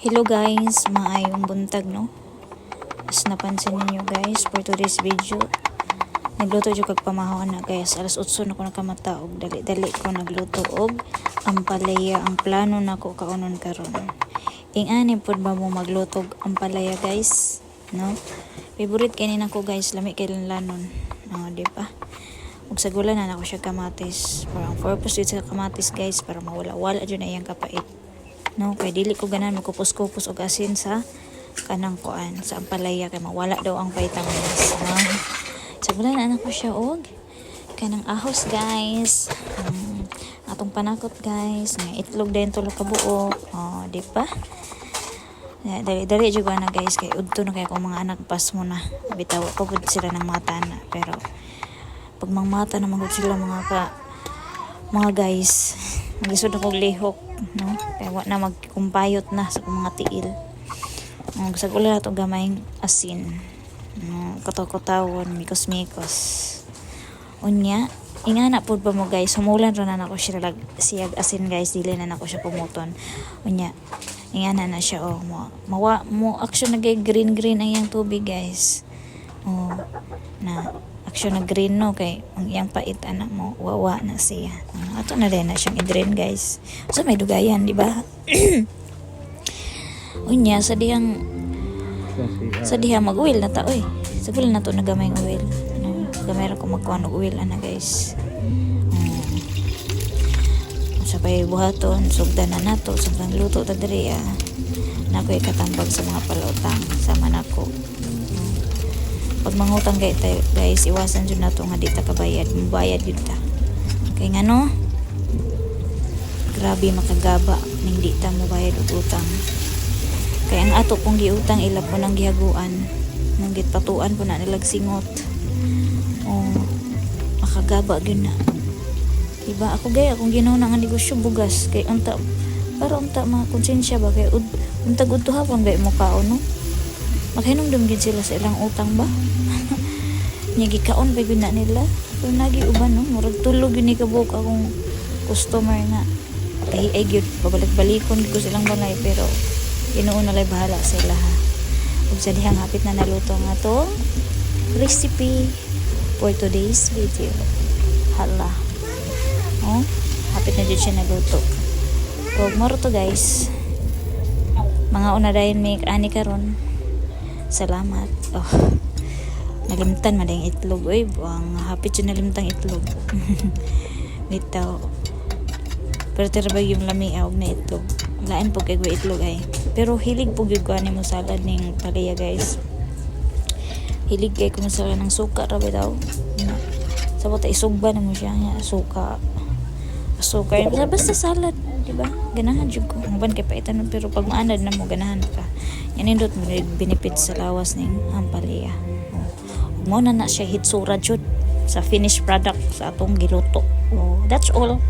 Hello guys, maayong buntag no. As napansin niyo guys, for today's video, nagluto jud kag pamahon na guys. Alas 8 na ko nakamata og dali-dali ko nagluto og ampalaya. Ang plano nako kaunon karon. Ingani pod ba mo magluto og ampalaya guys, no? Favorite kani nako guys, lami kay lanlanon. No, di ba? Ug sa gula na nako siya kamatis. For ang purpose dito sa kamatis guys, para mawala-wala jud na iyang kapait. No, kay dili ko ganan magkupos-kupos og asin sa kanang kuan sa ampalaya kay mawala daw ang vitamins. No? Sa gula na ko siya og kanang ahos guys. Atong panakot guys, nga itlog din tulo ka buo. Oh, di ba? Dali jud na guys kay udto na kay akong mga anak pas mo na. Bitaw ko pud sila ng mata na, pero pag mangmata na magud sila mga guys, magisod ako lihok, no? Kaya wa na magkumpayot na sa mga tiil. Sa gula na ito gamayng asin, no? Kataw-katawon, mikos-mikos. Unya, ingana po ba mo guys, humulan rin na ako siyag asin guys, dili na ako siya pumuton. Unya, ingana na siya, oh, mo action na green ang iyang tubig guys. Oh, na action na green no, kay ang iyang pait anak mo wawa na siya. Ato na rin na siyang i-drain guys. So may dugayan, di ba? Unya sa dihang mag-oil na ta oy. Sa gula na to nagamay ng oil. No, gamay ra ko magkuha ng oil ana guys. Sabay buhaton, sugdan na nato, sugdan luto ta diri nakoy katambag sa mga palutang sama nako. Pag mangutang guys, iwasan jud nato nga di ta kabayad, mubayad jud ta. Kay ngano? Grabe makagaba ning di ta mubayad og utang. Kay ang ato pong giutang ila po nang gihaguan, nang gitpatuan po na nilag singot. Oh, makagaba gyud na. Diba ako gay akong ginaw na nga negosyo bugas kay unta para unta mga konsensya ba kay untag udto hapon ba mo kaon no? Maghinumdum gid sila sa ilang utang ba? Nya gikaon ba gyud na nila? Pero nagi uban no, murag tulog yun ni kabuk akong customer na. Kay ay gyud babalik-balikon ko silang balay, pero Ginoo na lay bahala sila ha. Ug sa dihang hapit na naluto nga to recipe for today's video. Hala. Oh, hapit na jud siya naluto. Ug maro to guys. Mga una dayon may ani karon. Salamat. Oh. Nalimtan man yung itlog. Uy, buwang hapit yun nalimtang itlog. Bitaw. Pero terabag yung lami awag na itlog. Lain po kay itlog ay. Pero hilig po yung kuha mo salad ng palaya guys. Hilig kay kung salad ng suka rabi daw. Sabot isugba na mo siya niya. Suka. Basta salad. Diba? Ganahan jud ko. Ang ban kay paitan pero pag maanad na mo ganahan ka. Yan indot mo benefit sa lawas ning ampalaya. Mo na siya hitsura jud sa finished product sa atong giluto. Oh, that's all.